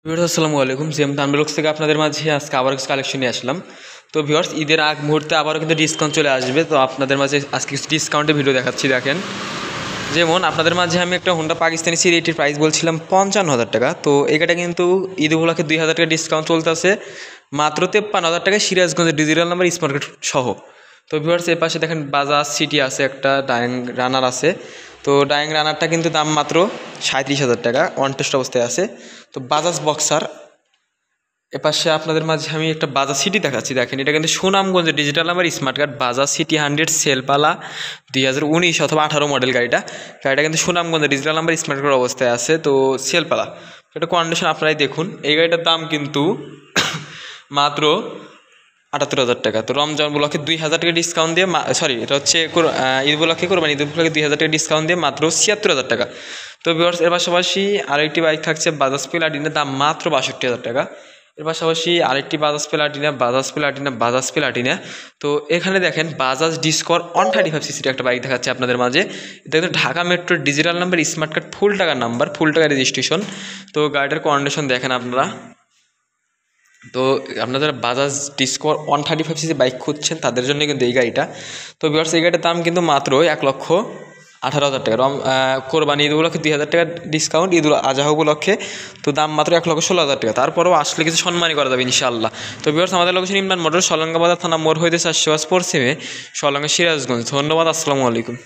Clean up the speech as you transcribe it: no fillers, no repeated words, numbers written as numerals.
Viewers আসসালামু আলাইকুম। GM তানবিলক্স থেকে আপনাদের মাঝে আজকে আবার কিছু কালেকশন নিয়ে আসলাম। তো ভিউয়ার্স ঈদের আগ মুহূর্তে আবারও কিন্তু ডিসকাউন্ট চলে আসবে। তো আপনাদের মাঝে আজকে কিছু ডিসকাউন্টের ভিডিও দেখাচ্ছি। দেখেন, যেমন আপনাদের মাঝে আমি একটা হোন্ডা পাকিস্তানি সিরি এটির প্রাইস বলছিলাম 55,000 টাকা। তো এটা কিন্তু ঈদ উপলক্ষে 2,000 টাকা ডিসকাউন্ট চলতেছে, মাত্র 53,000 টাকায় সিরাজগঞ্জের ডিজিটাল নাম্বার স্মার্ট কার্ড সহ। তো ভিউয়ার্স এর পাশে দেখেন বাজাজ সিটি আছে, একটা ডাইং রানার আছে। তো ডাইং রানারটা কিন্তু দাম মাত্র 37,000 টাকা, অন টেস্ট অবস্থায় আছে। তো বাজাজ বক্সার এপাশে আপনাদের মাঝে আমি একটা বাজাজ সিটি দেখাচ্ছি। দেখেন, এটা কিন্তু সুনামগঞ্জের digital number smart card Bajaj city 100 সেলপালা 2019 অথবা 18 মডেল গাড়িটা কিন্তু সুনামগঞ্জের ডিজিটাল নাম্বার স্মার্ট কার্ড অবস্থায় আছে। তো সেলপালা এটা কন্ডিশন আপনারাই দেখুন। এই গাড়িটার দাম কিন্তু মাত্র 78,000 টাকা। তো রমজান উপলক্ষে 2,000 টাকা ডিসকাউন্ট দিয়ে, এটা হচ্ছে ঈদ উপলক্ষে করবেন, ঈদ উপলক্ষে 2,000 টাকা ডিসকাউন্ট দিয়ে মাত্র 76,000 টাকা। তো ভিউয়ার্স এর পাশাপাশি আরেকটি বাইক থাকছে বাজাজ প্লাটিনা, দাম মাত্র 62,000 টাকা। এর পাশাপাশি আরেকটি বাজাজ প্লাটিনা। তো এখানে দেখেন বাজাজ ডিসকর 135 সিসির একটা বাইক দেখাচ্ছে আপনাদের মাঝে। এটা কিন্তু ঢাকা মেট্রোর ডিজিটাল নাম্বার স্মার্ট কার্ড, ফুল টাকার নাম্বার, ফুল টাকা রেজিস্ট্রেশন। তো গাড়িটার কন্ডিশন দেখেন আপনারা। তো আপনারা যারা বাজাজ ডিসকর 135 সিসি বাইক খুঁজছেন তাদের জন্য কিন্তু এই গাড়িটা। তো ভিউয়ার্স এই গাড়িটার দাম কিন্তু মাত্র 1,18,000 টাকা। কোরবানি ঈদ উপলক্ষে 2,000 টাকা ডিসকাউন্ট, ঈদ আজহা উপলক্ষে তো দাম মাত্র 1,16,000 টাকা। তারপরেও আসলে কিছু সম্মানই করা যাবে ইনশাআল্লাহ। তো ভিউয়ার্স আমাদের লোকেশন ইমরান মোটর, সলঙ্গাবাজার থানা মোড় হইতে 400 পশ্চিমে, সলঙ্গা সিরাজগঞ্জ। ধন্যবাদ, আসসালামু আলাইকুম।